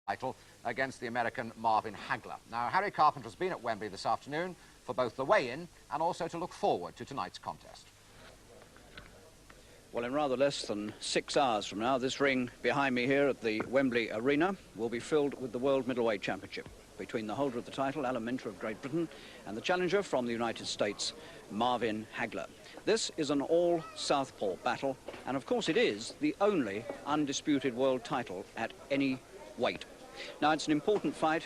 title against the American Marvin Hagler. Now, Harry Carpenter's been at Wembley this afternoon for both the weigh-in and also to look forward to tonight's contest. Well, in rather less than 6 hours from now, this ring behind me here at the Wembley Arena will be filled with the World Middleweight Championship between the holder of the title, Alan Minter of Great Britain, and the challenger from the United States, Marvin Hagler. This is an all-southpaw battle, and of course it is the only undisputed world title at any weight. Now, it's an important fight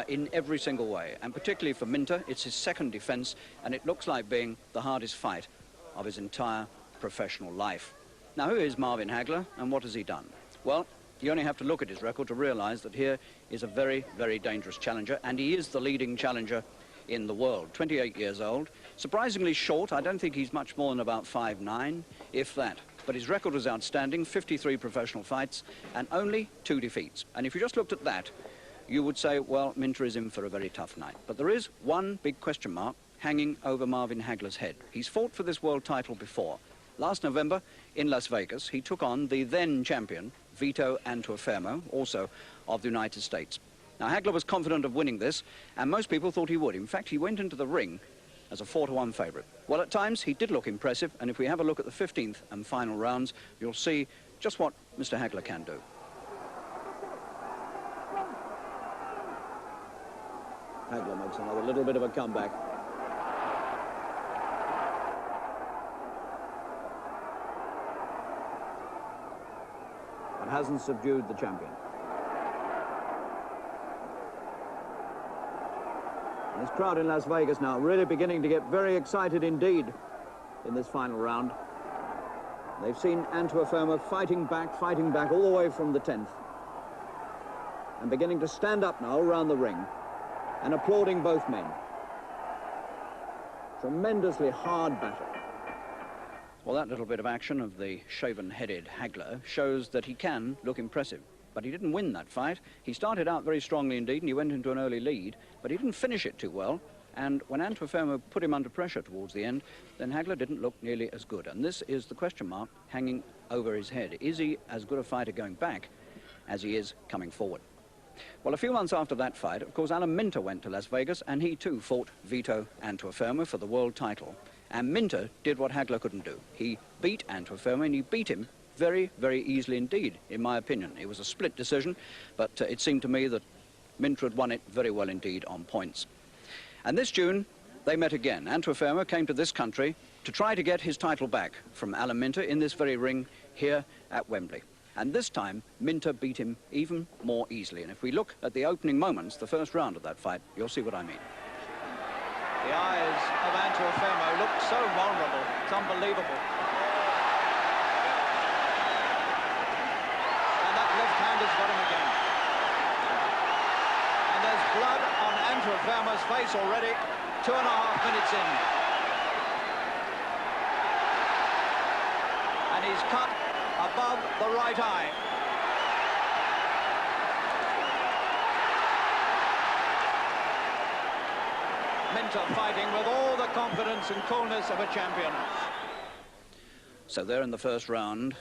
in every single way, and particularly for Minter, it's his second defence, and it looks like being the hardest fight of his entire professional life. Now, who is Marvin Hagler, and what has he done? Well, you only have to look at his record to realise that here is a very, very dangerous challenger, and he is the leading challenger in the world. 28 years old, surprisingly short. I don't think he's much more than about 5'9", if that. But his record was outstanding, 53 professional fights and only 2 defeats. And if you just looked at that, you would say, well, Minter is in for a very tough night. But there is one big question mark hanging over Marvin Hagler's head. He's fought for this world title before. Last November in Las Vegas, he took on the then champion, Vito Antuofermo, also of the United States. Now, Hagler was confident of winning this, and most people thought he would. In fact, he went into the ring as a 4-1 favourite. Well, at times, he did look impressive, and if we have a look at the 15th and final rounds, you'll see just what Mr. Hagler can do. Hagler makes another little bit of a comeback. And hasn't subdued the champion. And this crowd in Las Vegas now really beginning to get very excited indeed in this final round. They've seen Antuofermo fighting back all the way from the 10th. And beginning to stand up now around the ring and applauding both men. Tremendously hard battle. Well, that little bit of action of the shaven-headed Hagler shows that he can look impressive. But he didn't win that fight. He started out very strongly indeed, and he went into an early lead, but he didn't finish it too well. And when Antuofermo put him under pressure towards the end, then Hagler didn't look nearly as good. And this is the question mark hanging over his head. Is he as good a fighter going back as he is coming forward? Well, a few months after that fight, of course, Alan Minter went to Las Vegas, and he too fought Vito Antuofermo for the world title. And Minter did what Hagler couldn't do. He beat Antuofermo, and he beat him very, very easily indeed, in my opinion. It was a split decision, but it seemed to me that Minter had won it very well indeed on points. And this June, they met again. Antuofermo came to this country to try to get his title back from Alan Minter in this very ring here at Wembley. And this time, Minter beat him even more easily. And if we look at the opening moments, the first round of that fight, you'll see what I mean. The eyes of Antuofermo look so vulnerable. It's unbelievable. And that left hand has got him again. And there's blood on Antuofermo's face already, 2.5 minutes in. And he's cut above the right eye. Minter fighting with all the confidence and coolness of a champion. So there in the first round,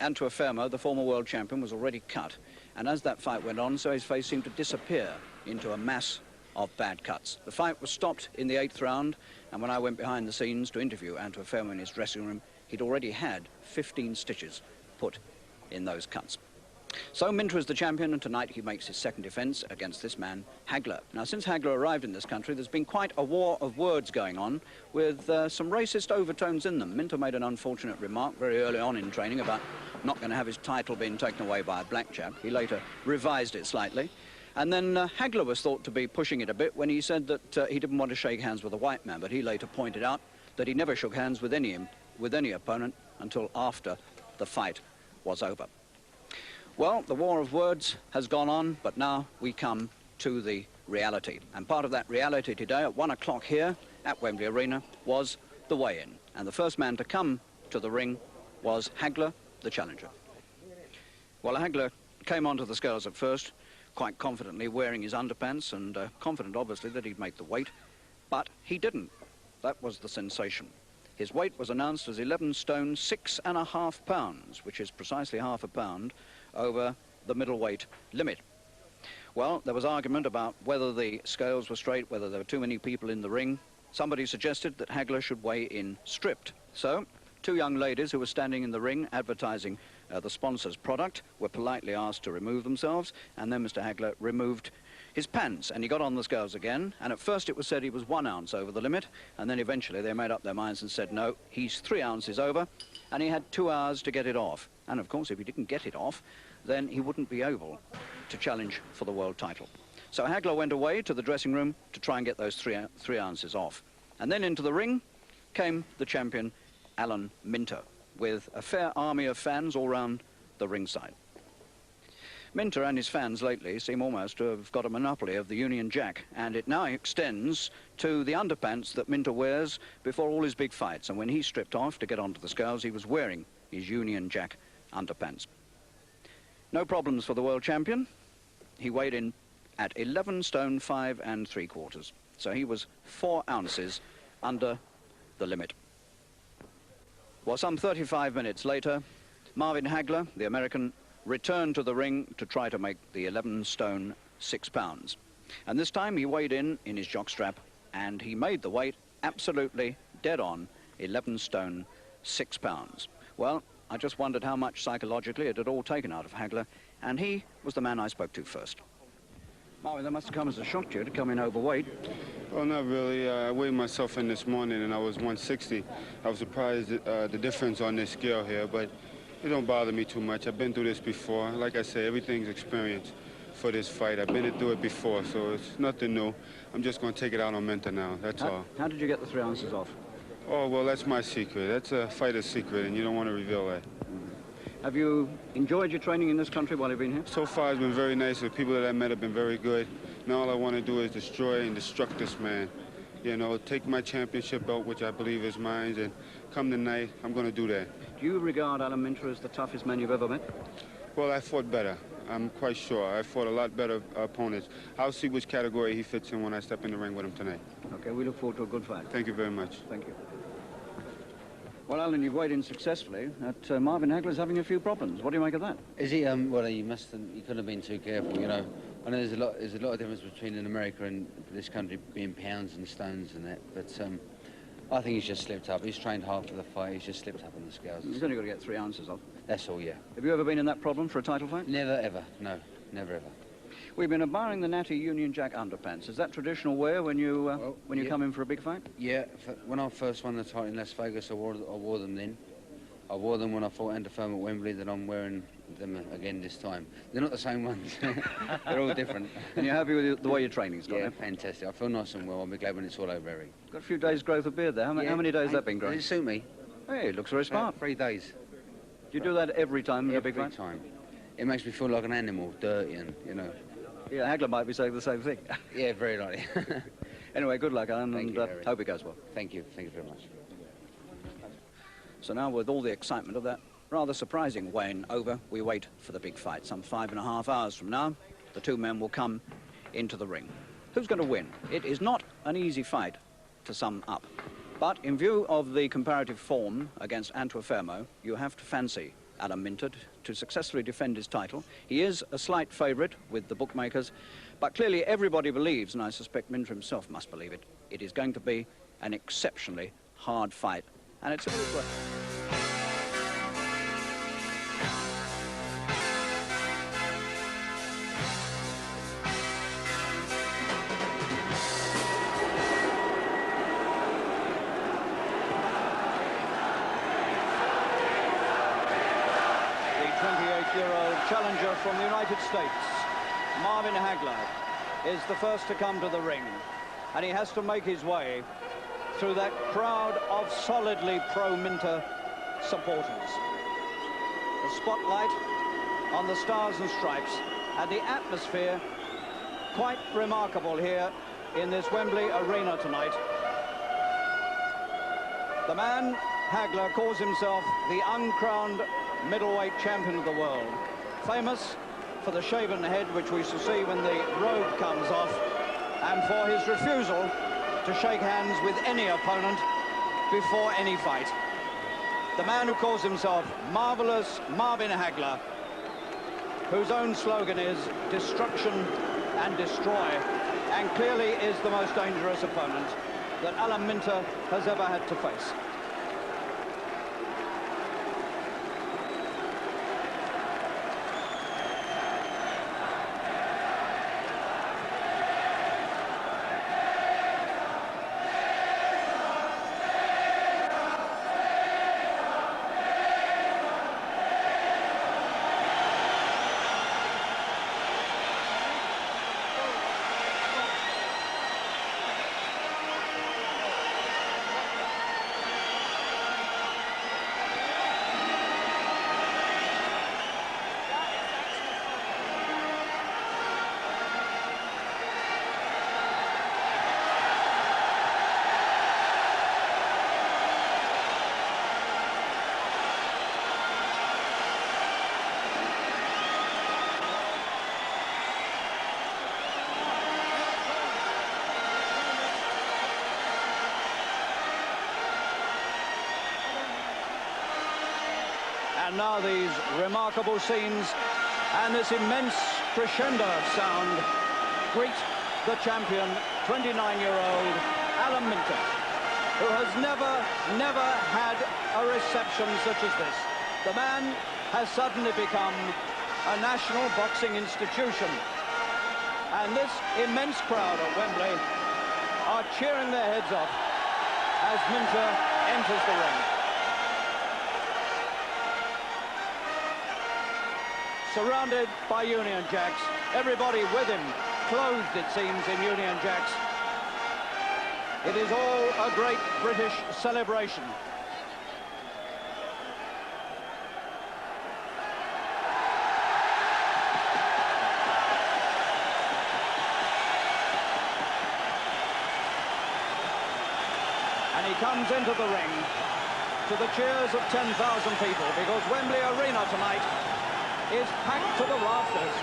Antuofermo, the former world champion, was already cut. And as that fight went on, so his face seemed to disappear into a mass of bad cuts. The fight was stopped in the 8th round, and when I went behind the scenes to interview Antuofermo in his dressing room, he'd already had 15 stitches put in those cuts. So Minter is the champion, and tonight he makes his second defence against this man, Hagler. Now, since Hagler arrived in this country, there's been quite a war of words going on with some racist overtones in them. Minter made an unfortunate remark very early on in training about not going to have his title being taken away by a black chap. He later revised it slightly. And then Hagler was thought to be pushing it a bit when he said that he didn't want to shake hands with a white man, but he later pointed out that he never shook hands with any opponent until after the fight was over. Well, the war of words has gone on, but now we come to the reality. And part of that reality today at 1 o'clock here at Wembley Arena was the weigh-in. And the first man to come to the ring was Hagler, the challenger. Well, Hagler came onto the scales at first, quite confidently wearing his underpants and confident, obviously, that he'd make the weight. But he didn't. That was the sensation. His weight was announced as 11 stone 6.5 pounds, which is precisely half a pound over the middleweight limit. Well, there was argument about whether the scales were straight, whether there were too many people in the ring. Somebody suggested that Hagler should weigh in stripped. So, two young ladies who were standing in the ring advertising the sponsor's product were politely asked to remove themselves, and then Mr. Hagler removed his pants, and he got on the scales again, and at first it was said he was 1 ounce over the limit, and then eventually they made up their minds and said, no, he's 3 ounces over, and he had 2 hours to get it off. And of course, if he didn't get it off, then he wouldn't be able to challenge for the world title. So Hagler went away to the dressing room to try and get those 3 ounces off. And then into the ring came the champion, Alan Minter, with a fair army of fans all round the ringside. Minter and his fans lately seem almost to have got a monopoly of the Union Jack, and it now extends to the underpants that Minter wears before all his big fights. And when he stripped off to get onto the scales, he was wearing his Union Jack underpants. No problems for the world champion. He weighed in at 11 stone 5 3/4. So he was 4 ounces under the limit. Well, some 35 minutes later, Marvin Hagler, the American, returned to the ring to try to make the 11 stone 6 pounds. And this time he weighed in his jockstrap, and he made the weight absolutely dead on, 11 stone 6 pounds. Well, I just wondered how much psychologically it had all taken out of Hagler, and he was the man I spoke to first. Marvin, that must have come as a shock to you to come in overweight. Well, not really. I weighed myself in this morning and I was 160. I was surprised at the difference on this scale here, but it don't bother me too much. I've been through this before. Like I say, everything's experience for this fight. I've been through it before, so it's nothing new. I'm just going to take it out on Minter now, that's all. How did you get the 3 ounces off? Oh, well, that's my secret. That's a fighter's secret, and you don't want to reveal that. Have you enjoyed your training in this country while you've been here? So far, it's been very nice. The people that I met have been very good. Now all I want to do is destroy and destruct this man. You know, take my championship belt, which I believe is mine, and come tonight, I'm going to do that. Do you regard Alan Minter as the toughest man you've ever met? Well, I fought better. I'm quite sure. I fought a lot better opponents. I'll see which category he fits in when I step in the ring with him tonight. Okay, we look forward to a good fight. Thank you very much. Thank you. Well, Alan, you've weighed in successfully. Marvin Hagler's having a few problems. What do you make of that? Is he? Well, he couldn't have been too careful, you know. I know there's a lot of difference between in America and this country being pounds and stones and that, but I think he's just slipped up. He's trained hard for the fight. He's just slipped up on the scales. He's only got to get 3 ounces off. That's all, yeah. Have you ever been in that problem for a title fight? Never, ever. No, never, ever. We've been admiring the natty Union Jack underpants. Is that traditional wear when you come in for a big fight? Yeah. When I first won the title in Las Vegas, I wore them then. I wore them when I fought Ante at Wembley, that I'm wearing them again this time. They're not the same ones. They're all different. And you're happy with the way your training's gone? Yeah, fantastic. I feel nice and well. I'll be glad when it's all over, Eric. Got a few days' growth of beard there. How many days has that been growing? Does it suit me? Hey, it looks very smart. 3 days. Do you do that every time in a big fight? Every time. It makes me feel like an animal, dirty and, you know. Yeah, Hagler might be saying the same thing. Yeah, very likely. Anyway, good luck, Alan, and hope it goes well. Thank you. Thank you very much. So now, with all the excitement of that rather surprising weighing over, we wait for the big fight. Some 5.5 hours from now, the two men will come into the ring. Who's going to win? It is not an easy fight to sum up. But in view of the comparative form against Ante, you have to fancy Alan Minter to successfully defend his title. He is a slight favourite with the bookmakers, but clearly everybody believes, and I suspect Minter himself must believe it, it is going to be an exceptionally hard fight. And it's a good challenger from the United States, Marvin Hagler, is the first to come to the ring, and he has to make his way through that crowd of solidly pro-Minter supporters. The spotlight on the Stars and Stripes, and the atmosphere quite remarkable here in this Wembley Arena tonight. The man, Hagler, calls himself the uncrowned middleweight champion of the world. Famous for the shaven head, which we shall see when the robe comes off, and for his refusal to shake hands with any opponent before any fight. The man who calls himself Marvelous Marvin Hagler whose own slogan is destruction and destroy, and clearly is the most dangerous opponent that Alan Minter has ever had to face. And now these remarkable scenes and this immense crescendo of sound greet the champion, 29-year-old Alan Minter, who has never had a reception such as this. The man has suddenly become a national boxing institution. And this immense crowd at Wembley are cheering their heads off as Minter enters the ring. Surrounded by Union Jacks, everybody with him, clothed it seems in Union Jacks. It is all a great British celebration. And he comes into the ring to the cheers of 10,000 people, because Wembley Arena tonight is packed to the rafters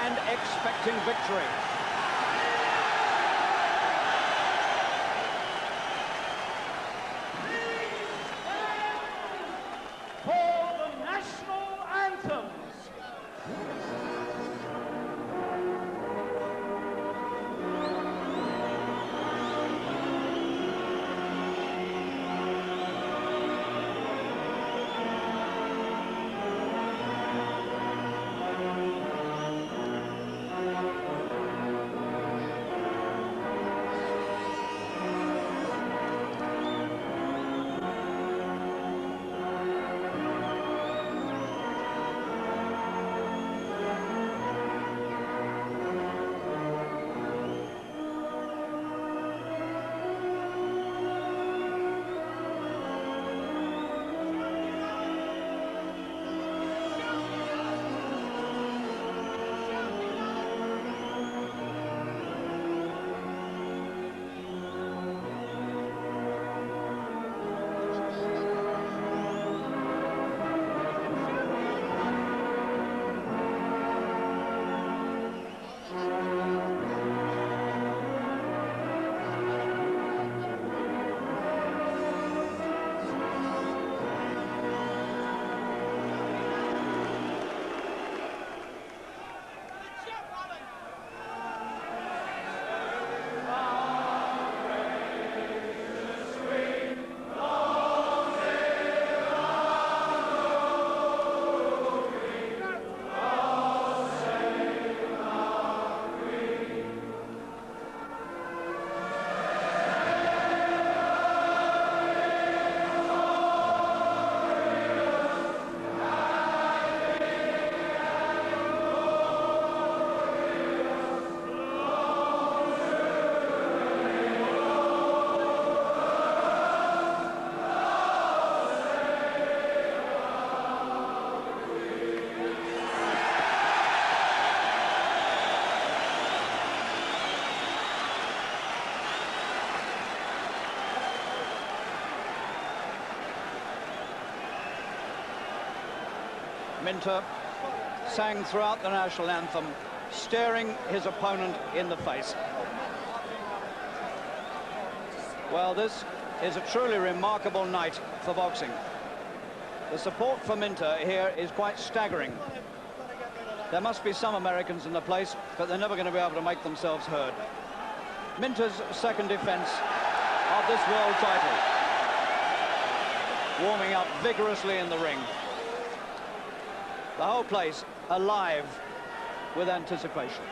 and expecting victory. For the national anthems. Minter sang throughout the national anthem, staring his opponent in the face. Well, this is a truly remarkable night for boxing. The support for Minter here is quite staggering. There must be some Americans in the place, but they're never going to be able to make themselves heard. Minter's second defence of this world title. Warming up vigorously in the ring. The whole place alive with anticipation.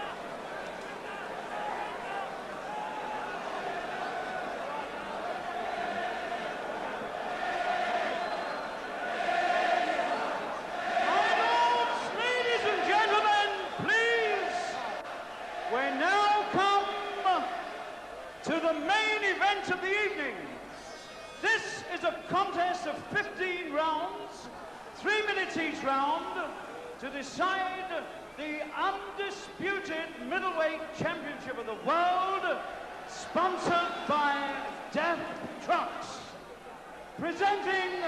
To the main event of the evening. This is a contest of 15 rounds, 3 minutes each round, to decide the undisputed middleweight championship of the world, sponsored by Death Trucks. Presenting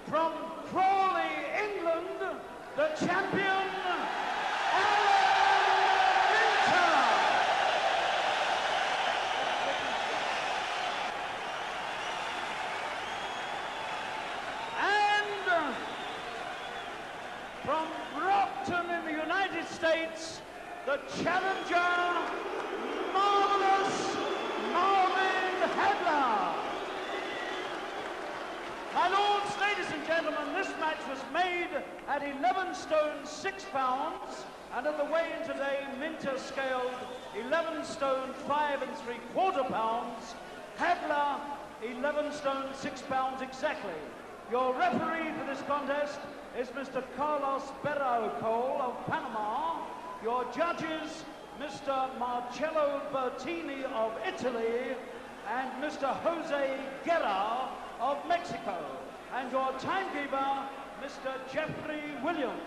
from Crawley, England, the champion, from Brockton in the United States, the challenger, marvelous Marvin Hagler. My lords, ladies and gentlemen, this match was made at 11 stone 6 pounds, and at the weigh-in today, Minter scaled 11 stone 5 3/4 pounds, Hagler 11 stone 6 pounds exactly. Your referee for this contest is Mr. Carlos Berrocol of Panama. Your judges, Mr. Marcello Bertini of Italy and Mr. Jose Guerra of Mexico. And your timekeeper, Mr. Jeffrey Williams.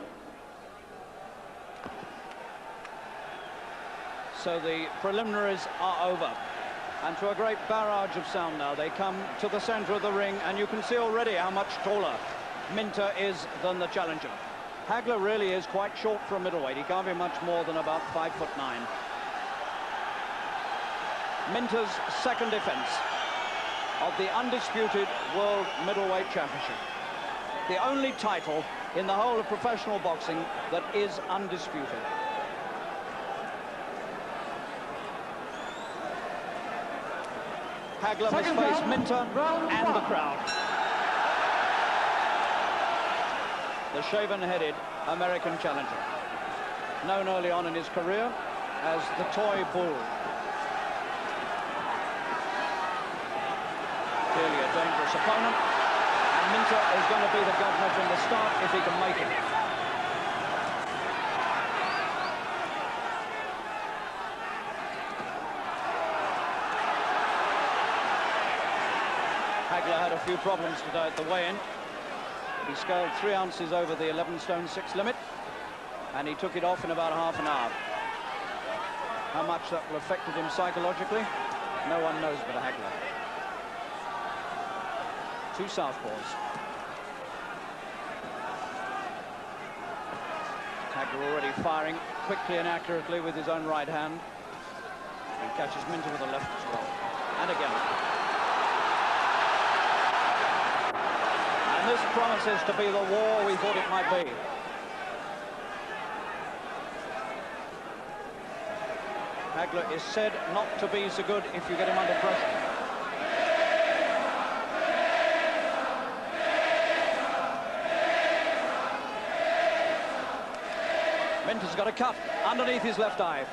So the preliminaries are over. And to a great barrage of sound now, they come to the centre of the ring, and you can see already how much taller Minter is than the challenger. Hagler really is quite short for a middleweight. He can't be much more than about 5'9". Minter's second defence of the undisputed World Middleweight Championship. The only title in the whole of professional boxing that is undisputed. Hagler must face Minter and the crowd. The shaven-headed American challenger, known early on in his career as the Toy Bull. Clearly a dangerous opponent, and Minter is going to be the governor from the start if he can make it. Hagler had a few problems today at the weigh-in. He scaled 3 ounces over the 11 stone 6 limit, and he took it off in about half an hour. How much that will have affected him psychologically, no one knows but Hagler. Two southpaws. Hagler already firing quickly and accurately with his own right hand. He catches Minter with the left as well. And again. And this promises to be the war we thought it might be. Hagler is said not to be so good if you get him under pressure. Minter's got a cut underneath his left eye.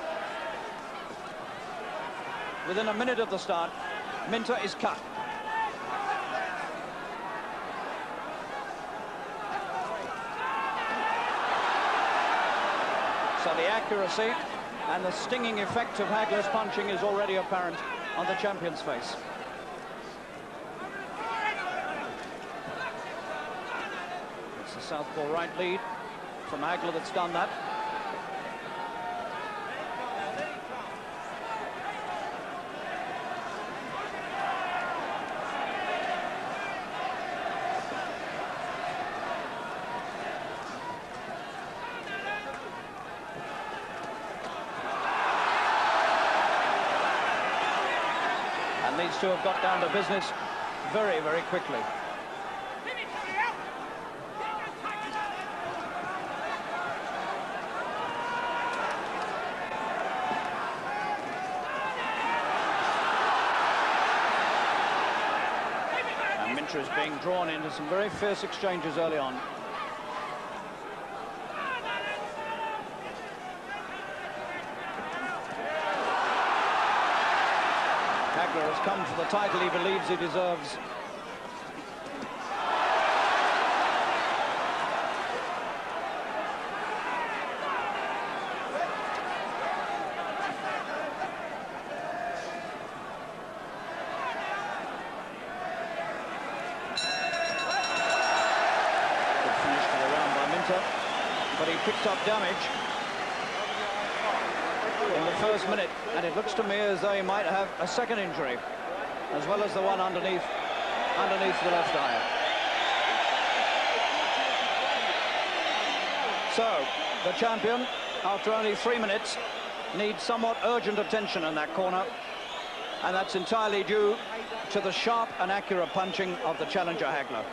Within a minute of the start, Minter is cut. So the accuracy and the stinging effect of Hagler's punching is already apparent on the champion's face. It's the southpaw right lead from Hagler that's done that. These two have got down to business very, very quickly. Minter is being drawn into some very fierce exchanges early on. Hagler has come for the title he believes he deserves. But he picked up damage in the first minute, and it looks to me as though he might have a second injury, as well as the one underneath the left eye. So, the champion, after only 3 minutes, needs somewhat urgent attention in that corner, and that's entirely due to the sharp and accurate punching of the challenger Hagler,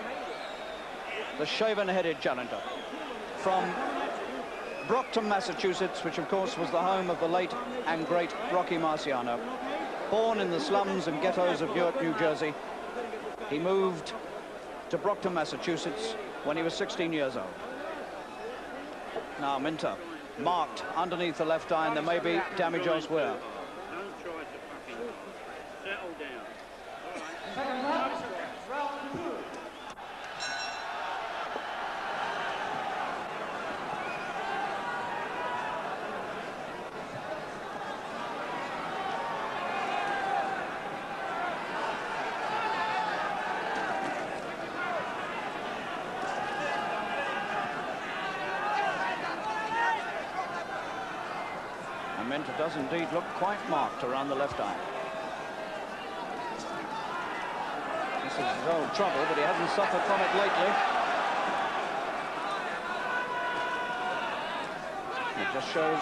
the shaven-headed challenger from Brockton, Massachusetts, which of course was the home of the late and great Rocky Marciano. Born in the slums and ghettos of Newark, New Jersey, he moved to Brockton, Massachusetts when he was 16 years old. Now Minter, marked underneath the left eye, and there may be damage elsewhere. Don't try to fucking settle down. All right. Round 2. Minter does indeed look quite marked around the left eye. This is his old trouble, but he hasn't suffered from it lately. It just shows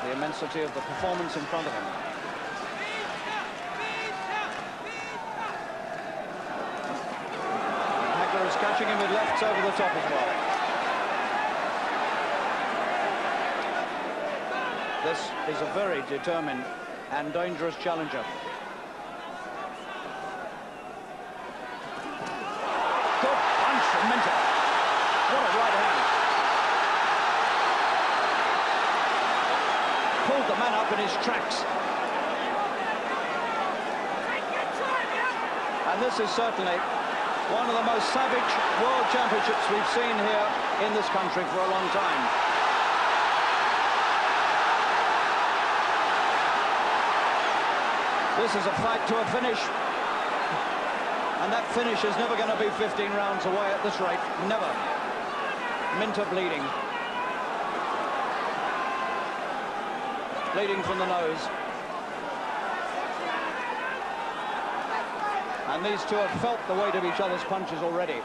the immensity of the performance in front of him. Hagler is catching him with lefts over the top as well. This is a very determined and dangerous challenger. Good punch from Minter. What a right hand. Pulled the man up in his tracks. And this is certainly one of the most savage world championships we've seen here in this country for a long time. This is a fight to a finish, and that finish is never going to be 15 rounds away at this rate. Never. Minter bleeding. Bleeding from the nose. And these two have felt the weight of each other's punches already.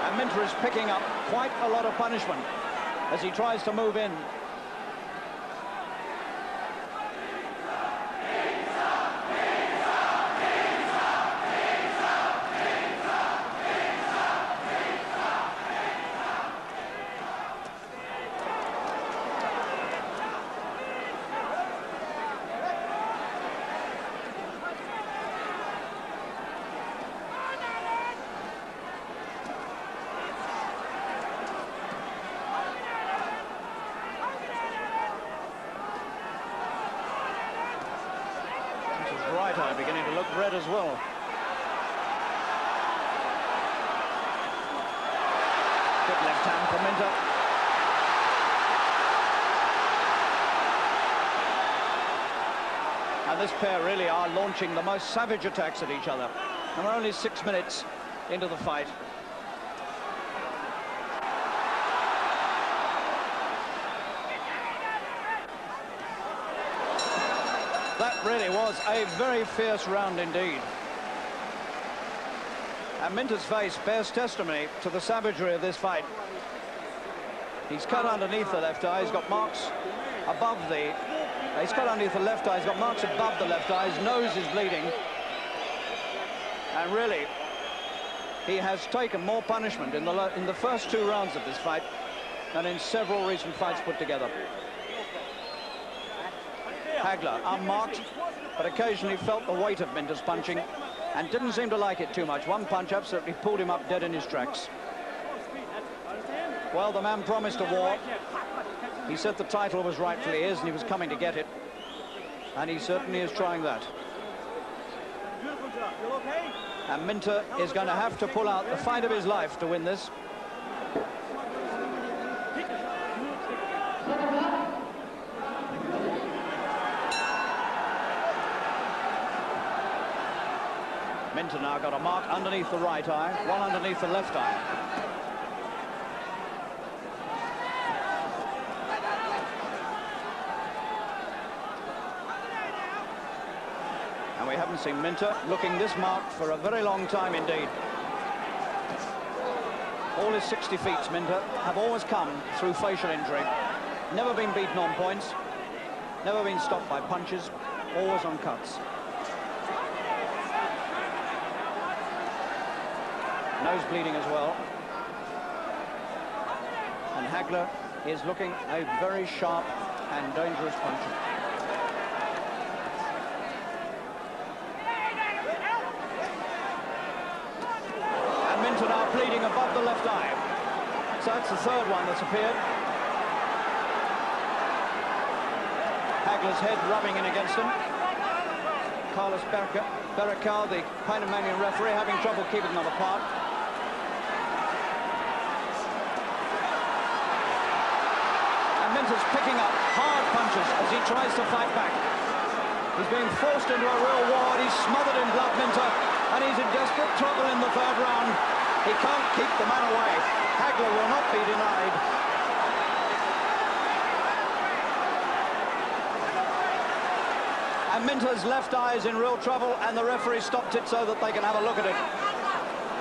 And Minter is picking up quite a lot of punishment as he tries to move in. Right eye beginning to look red as well. Good left hand for Minter. And this pair really are launching the most savage attacks at each other. And we're only 6 minutes into the fight. That really was a very fierce round indeed. And Minter's face bears testimony to the savagery of this fight. He's cut underneath the left eye. He's got marks above the... He's cut underneath the left eye. He's got marks above the left eye. His nose is bleeding. And really, he has taken more punishment in the first 2 rounds of this fight than in several recent fights put together. Hagler, unmarked, but occasionally felt the weight of Minter's punching and didn't seem to like it too much. One punch absolutely pulled him up dead in his tracks. Well, the man promised a war. He said the title was rightfully his and he was coming to get it. And he certainly is trying that. And Minter is going to have to pull out the fight of his life to win this. Minter now got a mark underneath the right eye, one underneath the left eye. And we haven't seen Minter looking this marked for a very long time indeed. All his 60 feats, Minter, have always come through facial injury. Never been beaten on points, never been stopped by punches, always on cuts. Nose bleeding as well. And Hagler is looking a very sharp and dangerous puncher. And Minter now bleeding above the left eye. So that's the third one that's appeared. Hagler's head rubbing in against him. Carlos Barracal, the Panamanian referee, having trouble keeping them apart. Minter's picking up hard punches as he tries to fight back. He's being forced into a real war. He's smothered in blood, Minter, and he's in desperate trouble in the third round. He can't keep the man away. Hagler will not be denied. And Minter's left eye is in real trouble, and the referee stopped it so that they can have a look at it.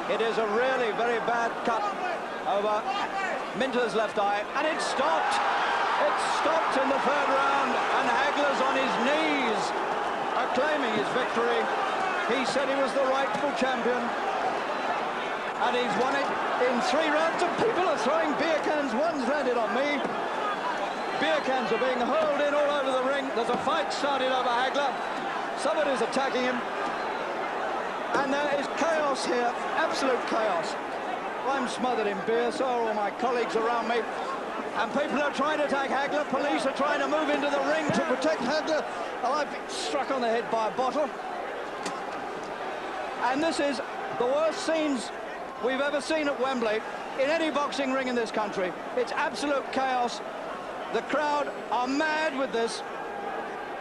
It is a really very bad cut over Minter's left eye, and it stopped. It stopped in the third round, and Hagler's on his knees, acclaiming his victory. He said he was the rightful champion, and he's won it in 3 rounds, and people are throwing beer cans. One's landed on me. Beer cans are being hurled in all over the ring. There's a fight started over Hagler. Somebody's attacking him, and there is chaos here, absolute chaos. I'm smothered in beer, so are all my colleagues around me. And people are trying to attack Hagler. Police are trying to move into the ring to protect Hagler. Oh, I've been struck on the head by a bottle. And this is the worst scenes we've ever seen at Wembley in any boxing ring in this country. It's absolute chaos. The crowd are mad with this.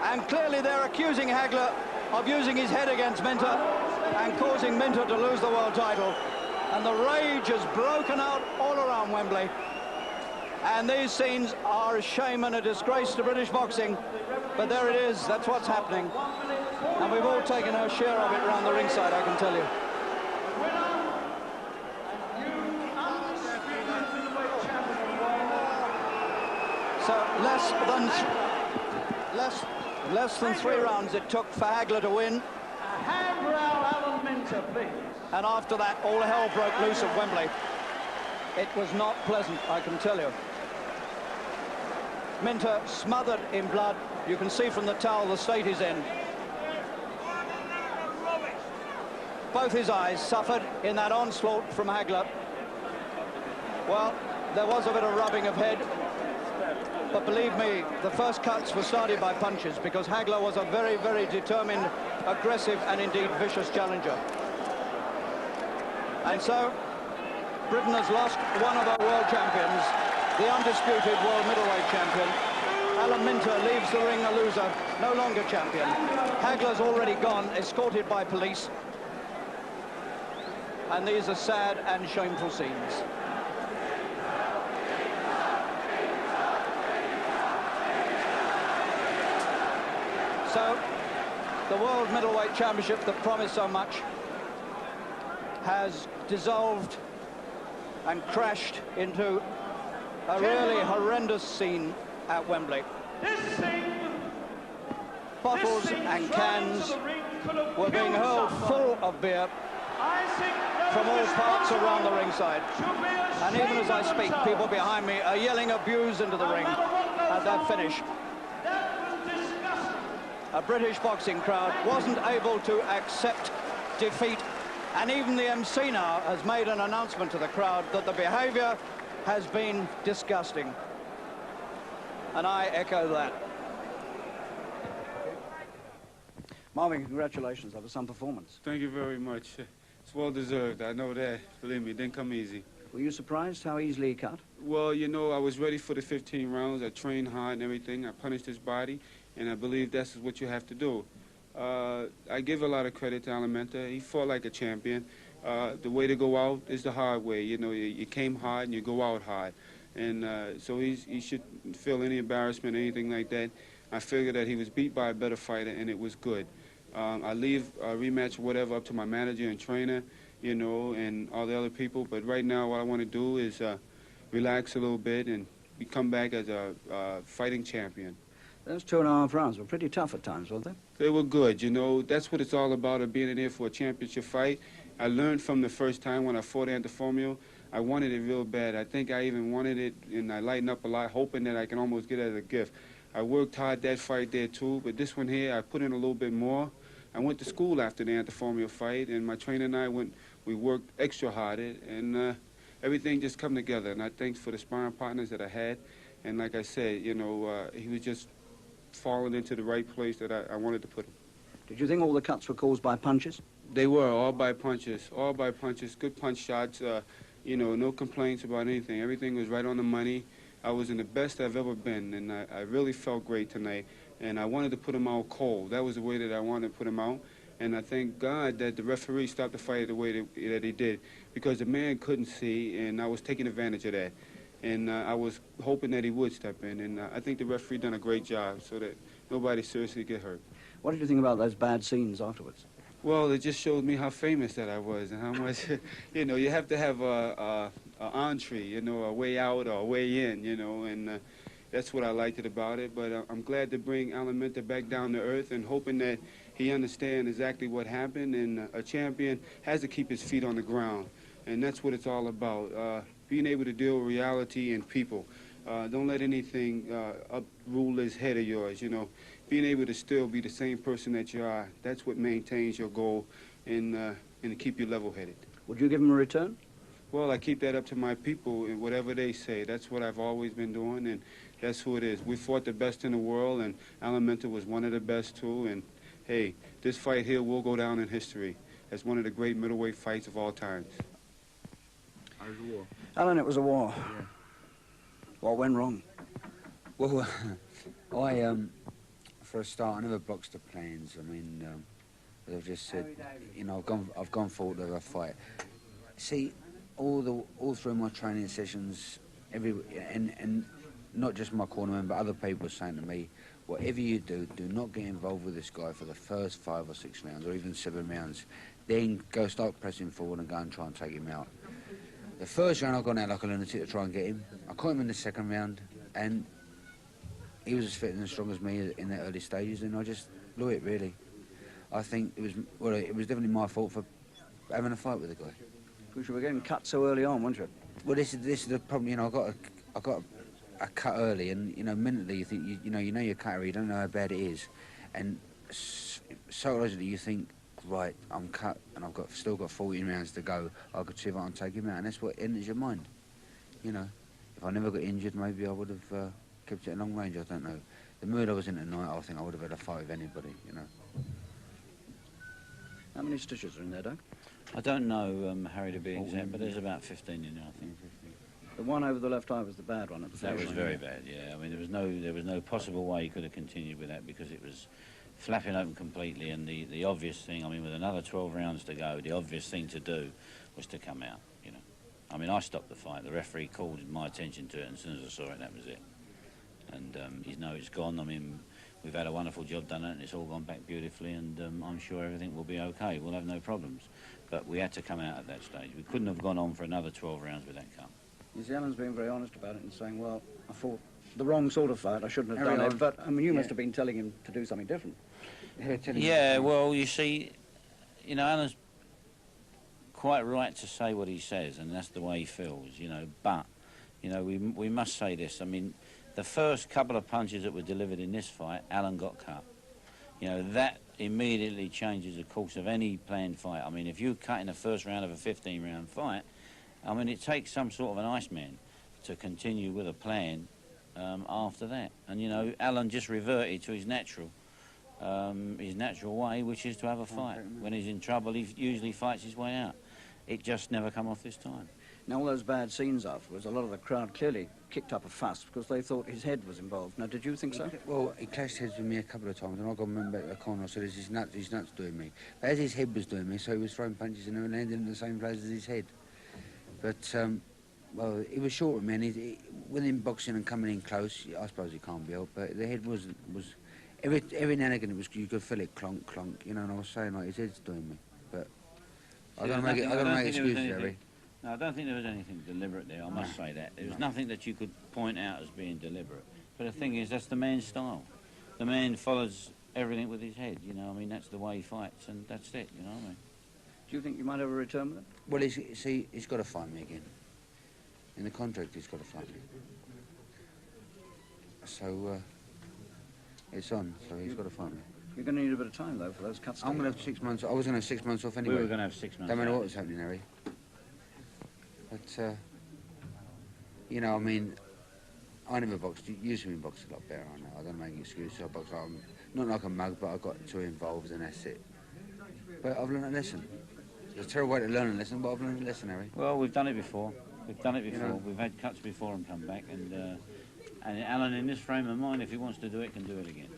And clearly they're accusing Hagler of using his head against Minter and causing Minter to lose the world title. And the rage has broken out all around Wembley. And these scenes are a shame and a disgrace to British boxing. But there it is, that's what's happening. And we've all taken our share of it around the ringside, I can tell you. So less than 3 rounds it took for Hagler to win. Hand round Alan Minter, please. And after that, all hell broke loose at Wembley. It was not pleasant, I can tell you. Minter smothered in blood. You can see from the towel the state he's in. Both his eyes suffered in that onslaught from Hagler. Well, there was a bit of rubbing of head. But believe me, the first cuts were started by punches because Hagler was a very, very determined, aggressive and indeed vicious challenger. And so, Britain has lost one of our world champions, the undisputed world middleweight champion. Alan Minter leaves the ring a loser, no longer champion. Hagler's already gone, escorted by police. And these are sad and shameful scenes. So, the World Middleweight Championship that promised so much has dissolved and crashed into a really horrendous scene at Wembley. Bottles and cans were being hurled full of beer from all parts around the ringside. And even as I speak, people behind me are yelling abuse into the ring at that finish. a British boxing crowd wasn't able to accept defeat. And even the MC now has made an announcement to the crowd that the behaviour has been disgusting. And I echo that. Marvin, congratulations. That was some performance. Thank you very much. It's well deserved. I know that. Believe me, it didn't come easy. Were you surprised how easily he cut? Well, you know, I was ready for the 15 rounds. I trained hard and everything. I punished his body, and I believe that's what you have to do. I give a lot of credit to Alimenta. He fought like a champion. The way to go out is the hard way. You know, you came hard and you go out hard. And so he shouldn't feel any embarrassment or anything like that. I figured that he was beat by a better fighter, and it was good. I leave a rematch or whatever up to my manager and trainer, you know, and all the other people. But right now what I want to do is relax a little bit and come back as a fighting champion. Those 2.5 rounds were pretty tough at times, weren't they? They were good, you know. That's what it's all about, of being in there for a championship fight. I learned from the first time when I fought Antiformio. I wanted it real bad. I think I even wanted it, and I lightened up a lot, hoping that I can almost get it as a gift. I worked hard that fight there, too, but this one here, I put in a little bit more. I went to school after the Antiformio fight, and my trainer and I we worked extra hard, and everything just come together. And I thanks for the sparring partners that I had. And like I said, you know, he was just falling into the right place that I wanted to put him. Did you think all the cuts were caused by punches? They were, all by punches, good punch shots, you know, no complaints about anything. Everything was right on the money. I was in the best I've ever been, and I really felt great tonight. And I wanted to put him out cold. That was the way that I wanted to put him out. And I thank God that the referee stopped the fight the way that he did, because the man couldn't see, and I was taking advantage of that. And I was hoping that he would step in, and I think the referee done a great job so that nobody seriously get hurt. What did you think about those bad scenes afterwards? Well, it just showed me how famous that I was and how much, you know, you have to have a entree, you know, a way out or a way in, you know, and that's what I liked about it. But I'm glad to bring Alimenta back down to earth and hoping that he understands exactly what happened. And a champion has to keep his feet on the ground, and that's what it's all about. Being able to deal with reality and people. Don't let anything uprule his head of yours, you know. Being able to still be the same person that you are, that's what maintains your goal and to keep you level-headed. Would you give him a return? Well, I keep that up to my people and whatever they say. That's what I've always been doing, and that's who it is. We fought the best in the world, and Alimenta was one of the best, too. And, hey, this fight here will go down in history as one of the great middleweight fights of all times. It was a war. Alan, it was a war. Yeah. What went wrong? Well, for a start, I never boxed the plans. I mean, as I've just said, you know, I've gone forward with a fight. See, all through my training sessions, and not just my cornerman, but other people were saying to me, whatever you do, do not get involved with this guy for the first 5 or 6 rounds, or even 7 rounds. Then start pressing forward and go and try and take him out. The first round, I gone out like a lunatic to try and get him. I caught him in the second round, and he was as fit and as strong as me in the early stages, and I just blew it, really. I think it was definitely my fault for having a fight with the guy. Because you were getting cut so early on, weren't you? Well, this is the problem. You know, I got a cut early, and you know, mentally you think you know you're cut, you don't know how bad it is, and psychologically you think, right, I'm cut, and I've still got 14 rounds to go. I could see if I can take him out, and that's what enters your mind. You know, if I never got injured, maybe I would have kept it at long range. I don't know. The mood I was in tonight, I think I would have had a fight with anybody. You know. How many stitches are in there, Doug? I don't know, Harry, to be exact, but there's about 15 in there, I think. The one over the left eye was the bad one. That was very bad, yeah. I mean, there was no possible way he could have continued with that because it was flapping open completely, and the obvious thing, I mean, with another 12 rounds to go, the obvious thing to do was to come out, you know. I mean, I stopped the fight. The referee called my attention to it, and as soon as I saw it, that was it. And it's gone. I mean, we've had a wonderful job done it, and it's all gone back beautifully, and I'm sure everything will be okay. We'll have no problems. But we had to come out at that stage. We couldn't have gone on for another 12 rounds with that cut. New Zealand's being very honest about it and saying, well, I fought the wrong sort of fight. I shouldn't have done it. But, I mean, you must have been telling him to do something different. Yeah, well, you see, you know, Alan's quite right to say what he says, and that's the way he feels, you know. But, you know, we must say this. I mean, the first couple of punches that were delivered in this fight, Alan got cut. you know, that immediately changes the course of any planned fight. I mean, if you cut in the first round of a 15-round fight, I mean, it takes some sort of an Iceman to continue with a plan after that. And, you know, Alan just reverted to his natural way, which is to have a fight. When he's in trouble, he usually fights his way out. It just never come off this time. Now, all those bad scenes afterwards, a lot of the crowd clearly kicked up a fuss because they thought his head was involved. Now, did you think so? Well, he clashed heads with me a couple of times, and I got him back to the corner. I said, he's nuts doing me. But as his head was doing me, so he was throwing punches and they were landing in the same place as his head. But, well, he was short of me, and with him boxing and coming in close, I suppose he can't be helped, but the head was every now and again, you could feel it clonk, clonk, you know, and I was saying, like, his head's doing me. But I don't make excuses, Harry. No, I don't think there was anything deliberate there, I must say that. There was nothing that you could point out as being deliberate. But the thing is, that's the man's style. The man follows everything with his head, you know, I mean, that's the way he fights, and that's it, you know what I mean? Do you think you might ever return with him? Well, he's got to fight me again. In the contract, he's got to fight me. So, it's on, so he's got to fight me. You're going to need a bit of time, though, for those cuts. I'm going to have 6 months. I was going to have 6 months off anyway. We were going to have 6 months. Don't matter what was happening, Harry. But, you know, I mean, I never boxed. Used to be boxed a lot better, I know. I don't make excuses. I box not like a mug, but I got too involved and that's it. But I've learned a lesson. It's a terrible way to learn a lesson, but I've learned a lesson, Harry. Well, we've done it before. We've done it before. You know? We've had cuts before and come back, and Alan, in this frame of mind, if he wants to do it, can do it again.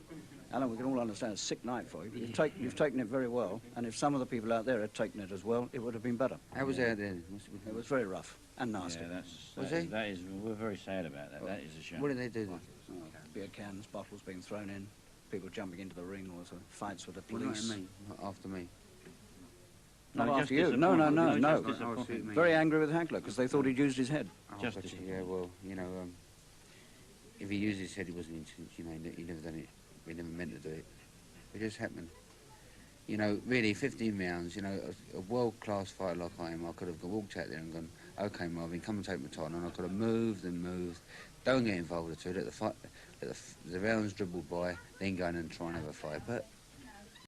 Alan, we can all understand it's a sick night for you. You've taken it very well, and if some of the people out there had taken it as well, it would have been better. How was it out there? It was very rough and nasty. Yeah, we're very sad about that. That is a shame. What did they do then? Beer cans, bottles being thrown in, people jumping into the ring, or fights with the Well, police. not after me. Not No, after just you. No. disappointed. Very angry with Hagler because they thought he'd used his head. Just yeah, well, you know, if he used his head, he wasn't into, you know, he never done it. He never meant to do it. It just happened. You know, really, 15 rounds, you know, a world-class fighter like I am, I could have walked out there and gone, OK, Marvin, come and take my title, and I could have moved and moved. Don't get involved at all. Let the rounds dribble by, then go in and try and have a fight. But